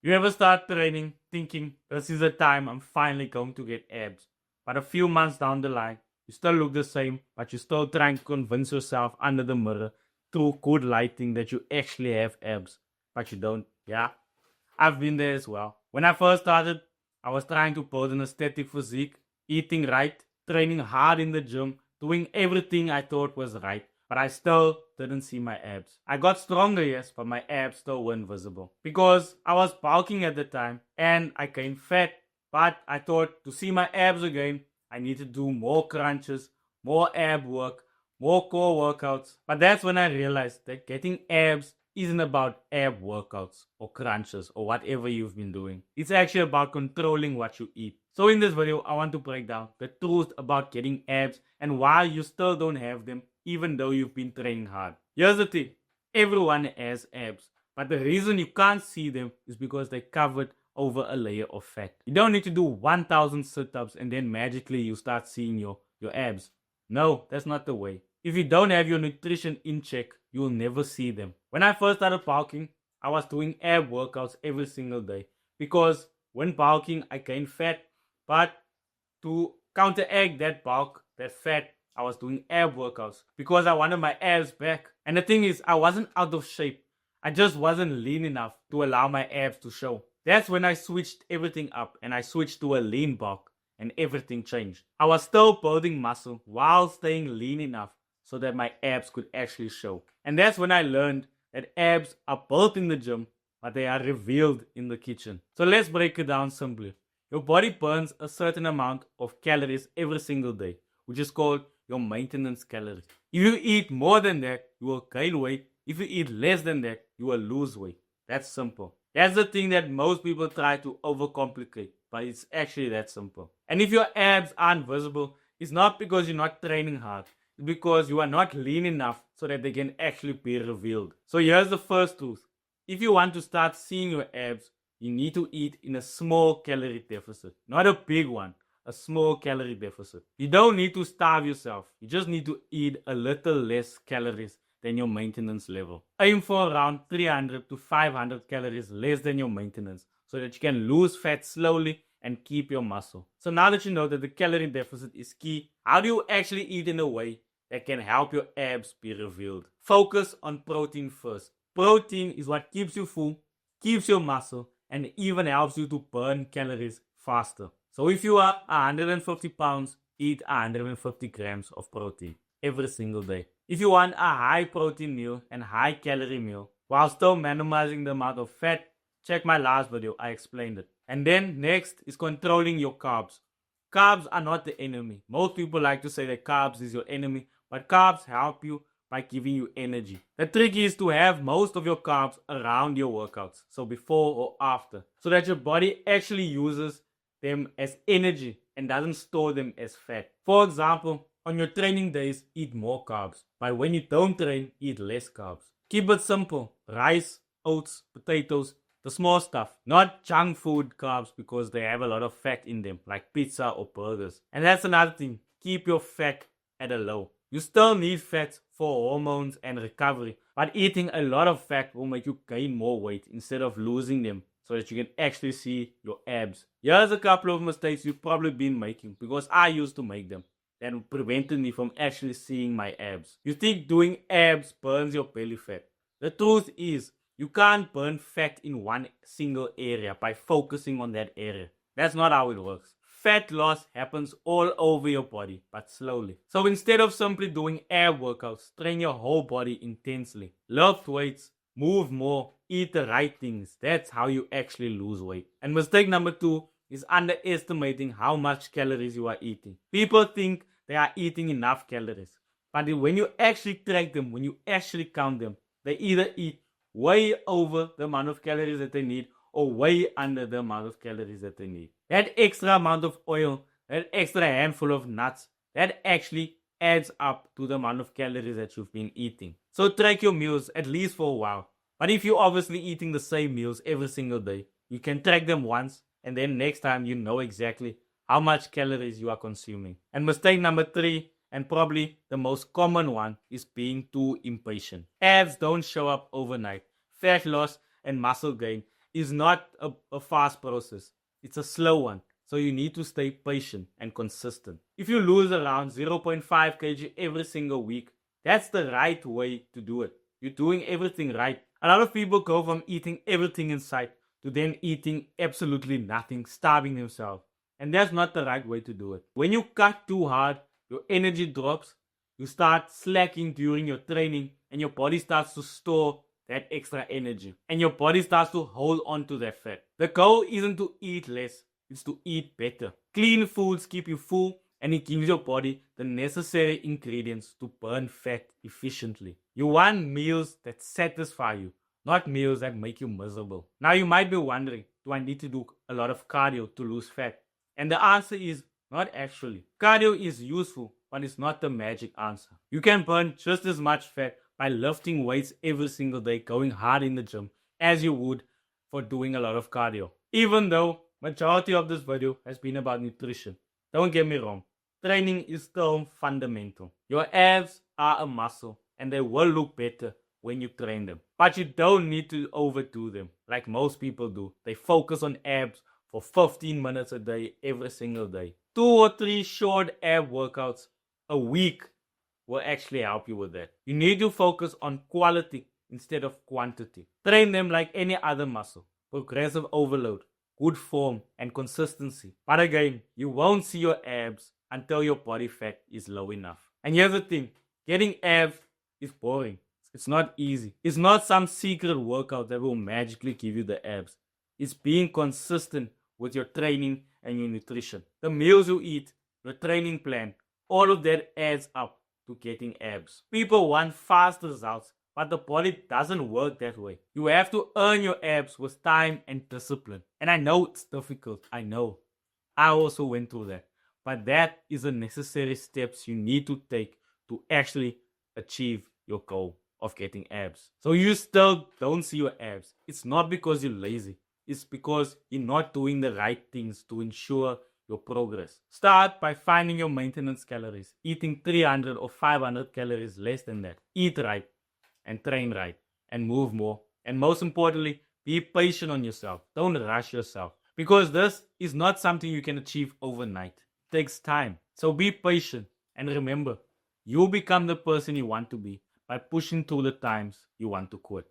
You ever start training thinking this is the time I'm finally going to get abs, but a few months down the line, you still look the same, but you're still trying to convince yourself under the mirror through good lighting that you actually have abs, but you don't. Yeah, I've been there as well. When I first started, I was trying to build an aesthetic physique, eating right, training hard in the gym, doing everything I thought was right, but I still didn't see my abs. I got stronger, yes, but my abs still weren't visible because I was bulking at the time and I gained fat. But I thought to see my abs again, I need to do more crunches, more ab work, more core workouts. But that's when I realized that getting abs isn't about ab workouts or crunches or whatever you've been doing. It's actually about controlling what you eat. So in this video, I want to break down the truth about getting abs and why you still don't have them even though you've been training hard. Here's the thing. Everyone has abs, but the reason you can't see them is because they're covered over a layer of fat. You don't need to do 1000 sit-ups and then magically you start seeing your abs. No, that's not the way. If you don't have your nutrition in check, you will never see them. When I first started bulking, I was doing ab workouts every single day because when bulking, I gained fat. But to counteract that bulk, that fat, I was doing ab workouts because I wanted my abs back. And the thing is, I wasn't out of shape. I just wasn't lean enough to allow my abs to show. That's when I switched everything up and I switched to a lean bulk and everything changed. I was still building muscle while staying lean enough so that my abs could actually show. And that's when I learned that abs are built in the gym, but they are revealed in the kitchen. So let's break it down simply. Your body burns a certain amount of calories every single day, which is called your maintenance calories. If you eat more than that, you will gain weight. If you eat less than that, you will lose weight. That's simple. That's the thing that most people try to overcomplicate, but it's actually that simple. And if your abs aren't visible, it's not because you're not training hard. It's because you are not lean enough so that they can actually be revealed. So here's the first truth. If you want to start seeing your abs, you need to eat in a small calorie deficit, not a big one, a small calorie deficit. You don't need to starve yourself. You just need to eat a little less calories than your maintenance level. Aim for around 300 to 500 calories less than your maintenance so that you can lose fat slowly and keep your muscle. So now that you know that the calorie deficit is key, how do you actually eat in a way that can help your abs be revealed? Focus on protein first. Protein is what keeps you full, keeps your muscle, and even helps you to burn calories faster. So if you are 150 pounds, eat 150 grams of protein every single day. If you want a high protein meal and high calorie meal while still minimizing the amount of fat, check my last video, I explained it. And then next is controlling your carbs. Carbs are not the enemy. Most people like to say that carbs is your enemy, but carbs help you by giving you energy. The trick is to have most of your carbs around your workouts, so before or after, so that your body actually uses them as energy and doesn't store them as fat. For example, on your training days, eat more carbs, but when you don't train, eat less carbs. Keep it simple. Rice, oats, potatoes, the small stuff, not junk food carbs because they have a lot of fat in them, like pizza or burgers. And that's another thing. Keep your fat at a low. You still need fat for hormones and recovery, but eating a lot of fat will make you gain more weight instead of losing them so that you can actually see your abs. Here's a couple of mistakes you've probably been making because I used to make them that prevented me from actually seeing my abs. You think doing abs burns your belly fat. The truth is, you can't burn fat in one single area by focusing on that area. That's not how it works. Fat loss happens all over your body, but slowly. So instead of simply doing ab workouts, train your whole body intensely. Lift weights, move more, eat the right things. That's how you actually lose weight. And mistake number 2 is underestimating how much calories you are eating. People think they are eating enough calories. But when you actually track them, when you actually count them, they either eat way over the amount of calories that they need or way under the amount of calories that they need. That extra amount of oil, that extra handful of nuts, that actually adds up to the amount of calories that you've been eating. So track your meals at least for a while. But if you're obviously eating the same meals every single day, you can track them once and then next time you know exactly how much calories you are consuming. And mistake number 3, and probably the most common one, is being too impatient. Abs don't show up overnight. Fat loss and muscle gain is not a fast process. It's a slow one. So you need to stay patient and consistent. If you lose around 0.5 kg every single week, that's the right way to do it. You're doing everything right. A lot of people go from eating everything in sight to then eating absolutely nothing, starving themselves. And that's not the right way to do it. When you cut too hard, your energy drops, you start slacking during your training, and your body starts to store that extra energy. And your body starts to hold on to that fat. The goal isn't to eat less, it's to eat better. Clean foods keep you full, and it gives your body the necessary ingredients to burn fat efficiently. You want meals that satisfy you, not meals that make you miserable. Now you might be wondering, do I need to do a lot of cardio to lose fat? And the answer is not actually. Cardio is useful, but it's not the magic answer. You can burn just as much fat by lifting weights every single day, going hard in the gym, as you would for doing a lot of cardio. Even though majority of this video has been about nutrition, don't get me wrong, training is still fundamental. Your abs are a muscle and they will look better when you train them. But you don't need to overdo them like most people do. They focus on abs for 15 minutes a day every single day. 2 or 3 short ab workouts a week will actually help you with that. You need to focus on quality instead of quantity. Train them like any other muscle. Progressive overload, good form, and consistency. But again, you won't see your abs until your body fat is low enough. And here's the thing, getting abs is boring. It's not easy. It's not some secret workout that will magically give you the abs. It's being consistent with your training and your nutrition. The meals you eat, your training plan, all of that adds up to getting abs. People want fast results, but the body doesn't work that way. You have to earn your abs with time and discipline. And I know it's difficult. I know. I also went through that. But that is the necessary steps you need to take to actually achieve your goal of getting abs. So you still don't see your abs. It's not because you're lazy. It's because you're not doing the right things to ensure your progress. Start by finding your maintenance calories, eating 300 or 500 calories less than that. Eat right and train right and move more. And most importantly, be patient on yourself. Don't rush yourself because this is not something you can achieve overnight. It takes time. So be patient and remember, you become the person you want to be by pushing through the times you want to quit.